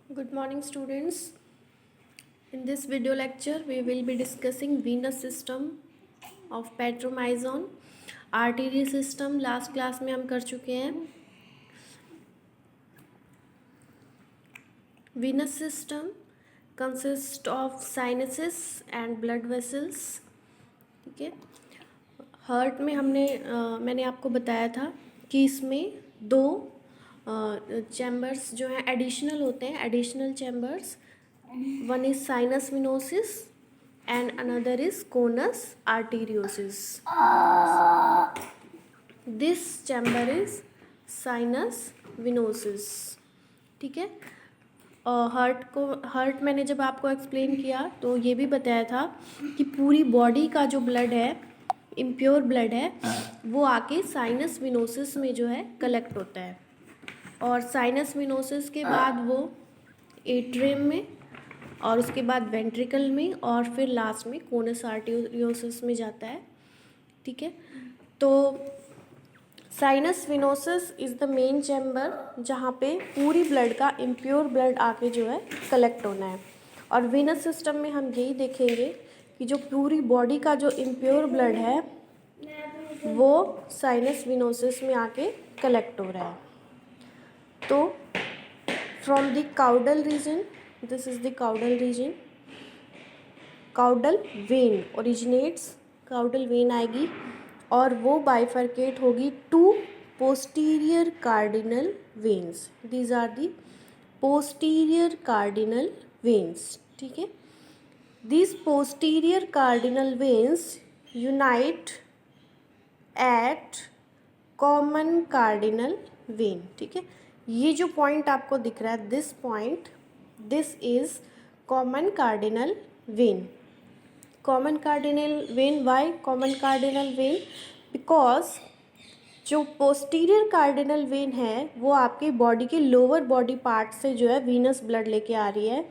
Good morning, students. In this video lecture, we will be discussing venous system of Petromyzon. Artery system last class में हम कर चुके हैं. Venous system consists of sinuses and blood vessels. ठीक है. Heart में मैंने आपको बताया था कि इसमें दो चैम्बर्स जो हैं एडिशनल होते हैं, additional chambers. One is sinus venosus and another is conus arteriosus. This chamber is sinus venosus. ठीक है. हार्ट मैंने जब आपको एक्सप्लेन किया तो ये भी बताया था कि पूरी बॉडी का जो ब्लड है, इम्प्योर ब्लड है, वो आके साइनस विनोसिस में जो है कलेक्ट होता है और साइनस विनोसिस के बाद वो एट्रियम में और उसके बाद वेंट्रिकल में और फिर लास्ट में कोनस आर्टेरियोसिस में जाता है. ठीक है. तो sinus venosus is the main chamber जहाँ पे पूरी ब्लड का इम्प्योर ब्लड आके जो है कलेक्ट होना है. और वेनस सिस्टम में हम यही देखेंगे कि जो पूरी बॉडी का जो इम्प्योर ब्लड है वो साइनस विनोसिस में आके कलेक्ट हो रहा है. तो from the caudal region, this is the caudal region. caudal vein originates, caudal vein आएगी और वो bifurcate होगी to posterior cardinal veins. These are the posterior cardinal veins. ठीक है. These posterior cardinal veins unite at common cardinal vein. ठीक है. ये जो पॉइंट आपको दिख रहा है, this point, this is common cardinal vein. common cardinal vein, why common cardinal vein? because जो posterior cardinal vein है वो आपके बॉडी के लोअर बॉडी पार्ट से जो है वीनस ब्लड लेके आ रही है.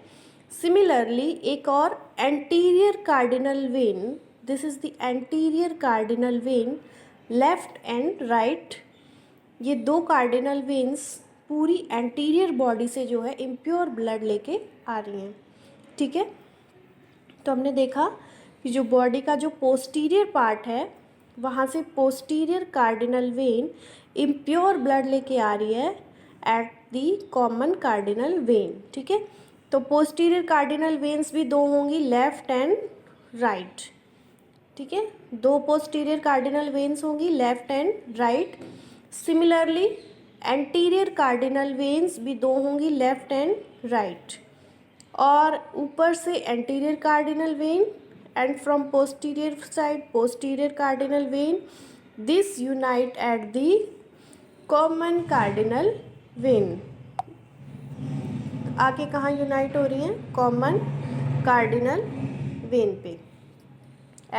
सिमिलरली एक और anterior cardinal vein, this is the anterior cardinal vein, left and right. ये दो कार्डिनल वेन्स पूरी एंटीरियर बॉडी से जो है इम्प्योर ब्लड लेके आ रही हैं. ठीक है. तो हमने देखा कि जो बॉडी का जो पोस्टीरियर पार्ट है वहाँ से posterior cardinal when impure blood लेके आ रही है eight the common cardinal when. ठीक है. तो पोस्टीरियर कार्डिनल वेन्स भी दो होंगी, लेफ्ट एंड राइट. ठीक है. दो पोस्टीरियर कार्डिनल वेन्स होंगी, left and right. Similarly anterior cardinal veins भी दो होंगी, लेफ्ट एंड राइट. और ऊपर से anterior cardinal vein and from posterior side posterior cardinal vein, this unite at the common cardinal vein. आगे कहाँ यूनाइट हो रही हैं? कॉमन कार्डिनल वेन पे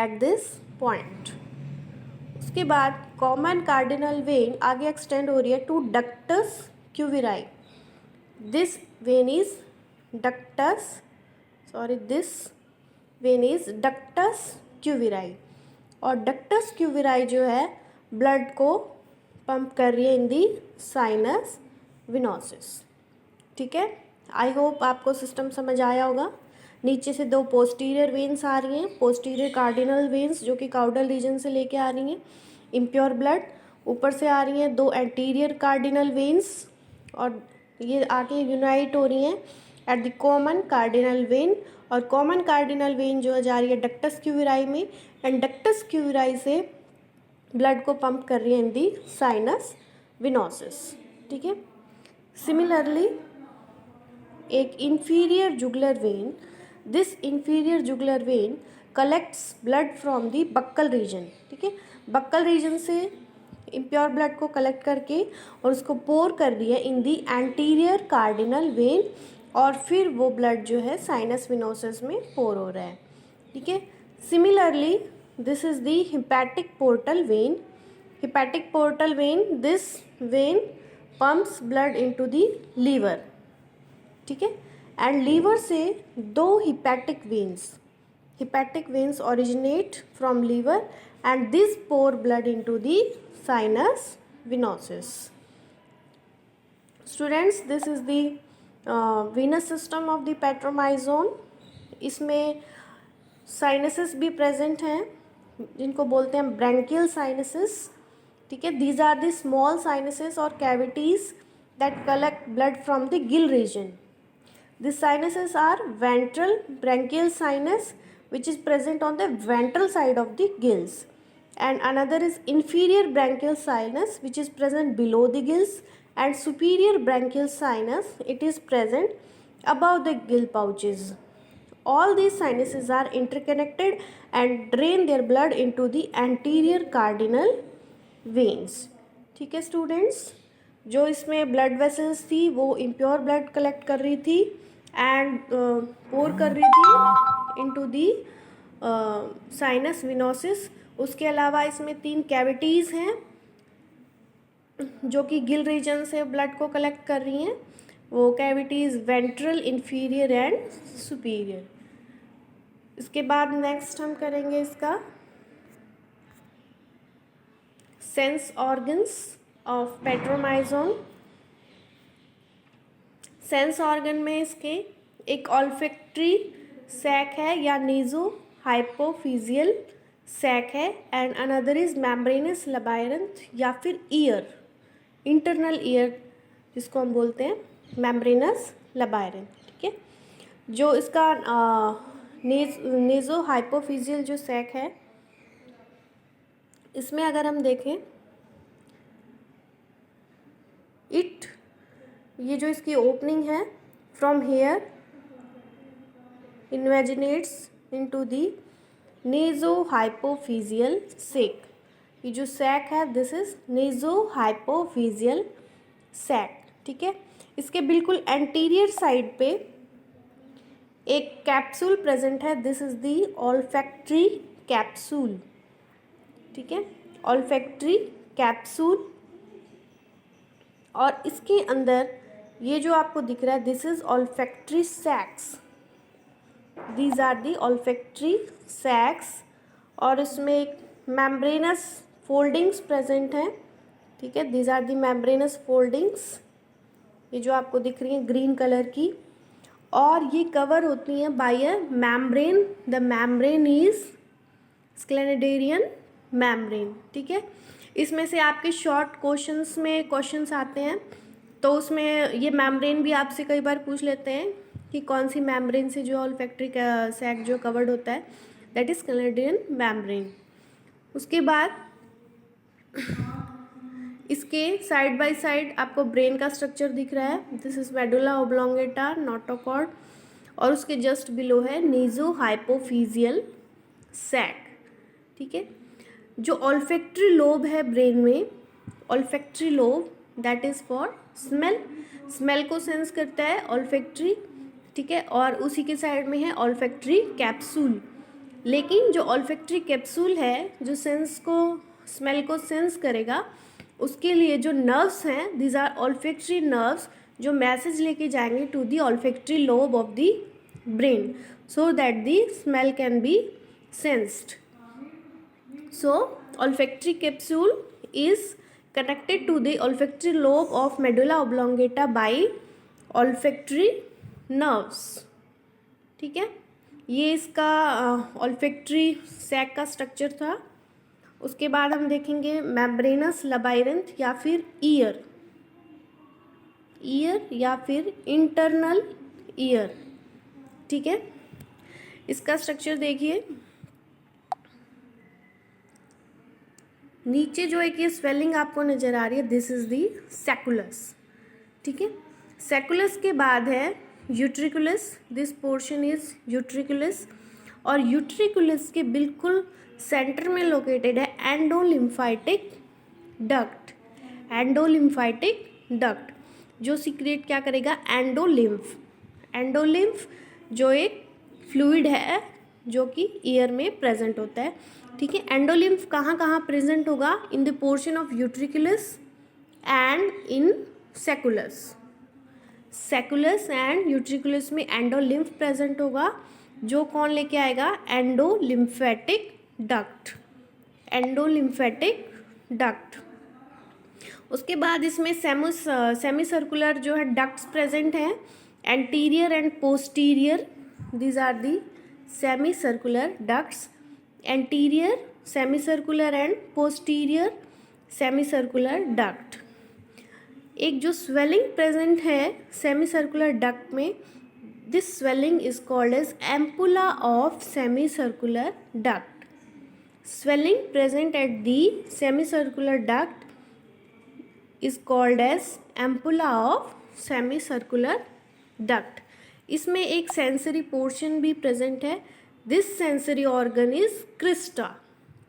एट दिस पॉइंट. उसके बाद कॉमन कार्डिनल वेन आगे एक्सटेंड हो रही है to ductus cuvieri. This vein is ductus, this vein is ductus cuvieri. और डक्टस क्यूविराई जो है ब्लड को पंप कर रही है इन दी साइनस विनोसिस. ठीक है. आई होप आपको सिस्टम समझ आया होगा. नीचे से दो पोस्टीरियर वेन्स आ रही हैं, पोस्टीरियर कार्डिनल वेन्स जो कि काउडल रीजन से लेके आ रही हैं इम्प्योर ब्लड. ऊपर से आ रही हैं दो एंटीरियर कार्डिनल वेन्स और ये आके यूनाइट हो रही हैं at the common cardinal vein. और कॉमन कार्डिनल वेन जो है जा रही है डक्टस क्यूविराई में एंड डक्टस क्यूविराई से ब्लड को पंप कर रही है इन दी साइनस विनोसिस. ठीक है. सिमिलरली एक inferior jugular vein, this inferior jugular vein collects blood from the buccal region. ठीक है. बक्कल रीजन से इम्प्योर ब्लड को कलेक्ट करके और उसको पोर कर दिया in the anterior cardinal vein और फिर वो ब्लड जो है साइनस विनोसिस में पोर हो रहा है. ठीक है. Similarly this is the hepatic portal vein. Hepatic portal vein, this vein pumps blood into the liver. ठीक है. एंड लीवर से दो hepatic veins originate from liver and this pour blood into the sinus venosus. Students, this is the venous system of the petromyzon, इसमें sinuses भी present हैं जिनको बोलते हैं ब्रैंकियल साइनसेस, ठीक है। These are the small sinuses और cavities that collect blood from the gill region. The sinuses are ventral branchial sinus, which is present on the ventral side of the gills, and another is inferior branchial sinus, which is present below the gills, and superior branchial sinus, it is present above the gill pouches. All these sinuses are interconnected and drain their blood into the anterior cardinal veins. ठीक है students, जो इसमें blood vessels थी वो impure blood collect कर रही थी and pour कर रही थी इनटू दी साइनस विनोसिस. उसके अलावा इसमें 3 कैविटीज़ हैं जो कि गिल रीजन से ब्लड को कलेक्ट कर रही हैं. वो cavities ventral, inferior and superior. इसके बाद नेक्स्ट हम करेंगे इसका sense organs of Petromyzon. Sense organ में इसके एक ऑल्फैक्टरी सैक है या नीजो हाइपोफिजियल सैक है, एंड अनदर इज मेम्ब्रेनस लबायरंथ या फिर ईयर, इंटरनल ईयर जिसको हम बोलते हैं मेम्ब्रेनस लबायरंथ. ठीक है, जो इसका नेजो हाइपोफिजियल जो सैक है, इसमें अगर हम देखें ये जो इसकी ओपनिंग है from here invaginates into the nasohypophyseal sac. ये जो सैक है this is nasohypophyseal sac. ठीक है, इसके बिल्कुल एंटीरियर साइड पे एक कैप्सूल प्रेजेंट है. This is the olfactory capsule. ठीक है, ऑल्फैक्टरी कैप्सूल. और इसके अंदर ये जो आपको दिख रहा है this is olfactory sacs. These are the olfactory sacs. और इसमें एक मेम्ब्रेनस फोल्डिंग्स प्रेजेंट हैं. ठीक है, these are the membranous foldings, ये जो आपको दिख रही हैं ग्रीन कलर की. और ये कवर होती हैं by a membrane. The membrane is schneiderian membrane. ठीक है, इसमें से आपके शॉर्ट क्वेश्चंस में क्वेश्चंस आते हैं, तो उसमें ये मेम्ब्रेन भी आपसे कई बार पूछ लेते हैं कि कौन सी मेम्ब्रेन से जो ऑल्फैक्टरी सैक जो कवर्ड होता है, दैट इज स्क्लेनेडेरियन मेम्ब्रेन. उसके बाद इसके साइड बाय साइड आपको ब्रेन का स्ट्रक्चर दिख रहा है. This is medulla oblongata, notochord, और उसके जस्ट बिलो है नेजो हाइपोफिजियल सैक. ठीक है, जो ऑल्फैक्टरी लोब है ब्रेन में, olfactory lobe that is for smell. Smell को सेंस करता है ऑल्फैक्टरी. ठीक है, और उसी के साइड में है ऑल्फैक्टरी कैप्सूल. लेकिन जो ऑल्फैक्टरी कैप्सूल है जो सेंस को स्मेल को सेंस करेगा, उसके लिए जो नर्व्स हैं दीज आर ऑल्फैक्टरी नर्व्स, जो मैसेज लेके जाएंगे to the olfactory lobe of the brain so that the smell can be sensed. So, olfactory capsule is connected to the olfactory lobe of medulla oblongata by olfactory nerves. ठीक है, ये इसका olfactory sac का structure था. उसके बाद हम देखेंगे मेम्ब्रेनस लबायरंथ या फिर ईयर या फिर इंटरनल ईयर. ठीक है, इसका स्ट्रक्चर देखिए. नीचे जो एक ये स्वेलिंग आपको नज़र आ रही है दिस इज़ दी सैकुलस. ठीक है, सैकुलस के बाद है utriculus. This portion is utriculus. और यूट्रिकुलस के बिल्कुल सेंटर में लोकेटेड है एंडोलिम्फाइटिक डक्ट. एंडोलिम्फाइटिक डक्ट जो सीक्रेट क्या करेगा, एंडोलिम्फ. एंडोलिम्फ जो एक फ्लूइड है जो कि ईयर में प्रेजेंट होता है. ठीक है, एंडोलिम्फ कहाँ कहाँ प्रेजेंट होगा, in the portion of utriculus and in sacculus. Sacculus and utriculus में एंडोलिम्फ प्रेजेंट होगा, जो कौन लेके आएगा, एंडोलिम्फेटिक डक्ट. Endolymphatic duct. उसके बाद इसमें सेमी सर्कुलर जो है डक्ट्स प्रेजेंट हैं, anterior and posterior, these are the semicircular ducts. Anterior semicircular and posterior semicircular duct. एक जो swelling present है semicircular duct में, this swelling is called as ampulla of semicircular duct. Swelling present at the semicircular duct is called as ampulla of semicircular duct. इसमें एक sensory portion भी present है. This sensory organ is Crysta.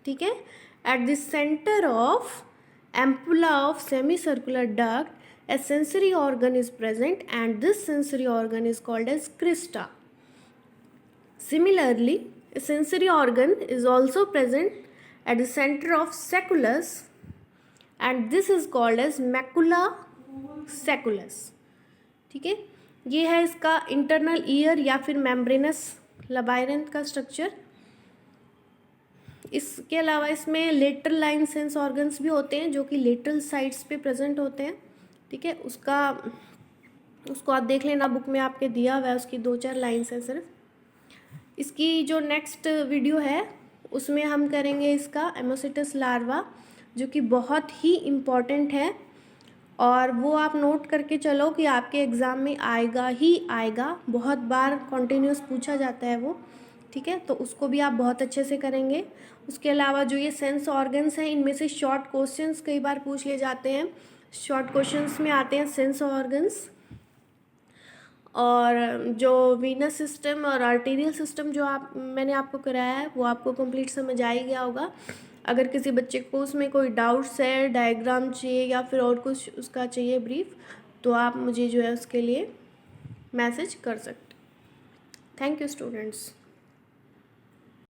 ठीक है. At the centre of ampulla of semicircular duct, a sensory organ is present and this sensory organ is called as crista. Similarly, a sensory organ is also present at the center of sacculus and this is called as macula sacculus. ठीक है. ये है इसका internal ear या फिर membranes लाबायरंथ का structure. इसके अलावा इसमें लेटरल लाइन सेंस ऑर्गन्स भी होते हैं जो कि लेटरल साइड्स पे प्रेजेंट होते हैं. ठीक है. उसको आप देख लेना, बुक में आपके दिया हुआ है, उसकी 2-4 लाइन्स हैं सिर्फ. इसकी जो नेक्स्ट वीडियो है उसमें हम करेंगे इसका एमोसिटस लार्वा, जो कि बहुत ही इम्पॉर्टेंट है और वो आप नोट करके चलो कि आपके एग्ज़ाम में आएगा ही आएगा. बहुत बार कॉन्टिन्यूस पूछा जाता है वो. ठीक है. तो उसको भी आप बहुत अच्छे से करेंगे. उसके अलावा जो ये सेंस ऑर्गन्स हैं इनमें से शॉर्ट क्वेश्चंस कई बार पूछ लिए जाते हैं. शॉर्ट क्वेश्चंस में आते हैं सेंस ऑर्गन्स, और जो वीनस सिस्टम और आर्टेरियल सिस्टम जो मैंने आपको कराया है वो आपको कंप्लीट समझ आ ही गया होगा. अगर किसी बच्चे को उसमें कोई डाउट्स है, डायग्राम चाहिए या फिर और कुछ उसका चाहिए ब्रीफ, तो आप मुझे जो है उसके लिए मैसेज कर सकते. Thank you students.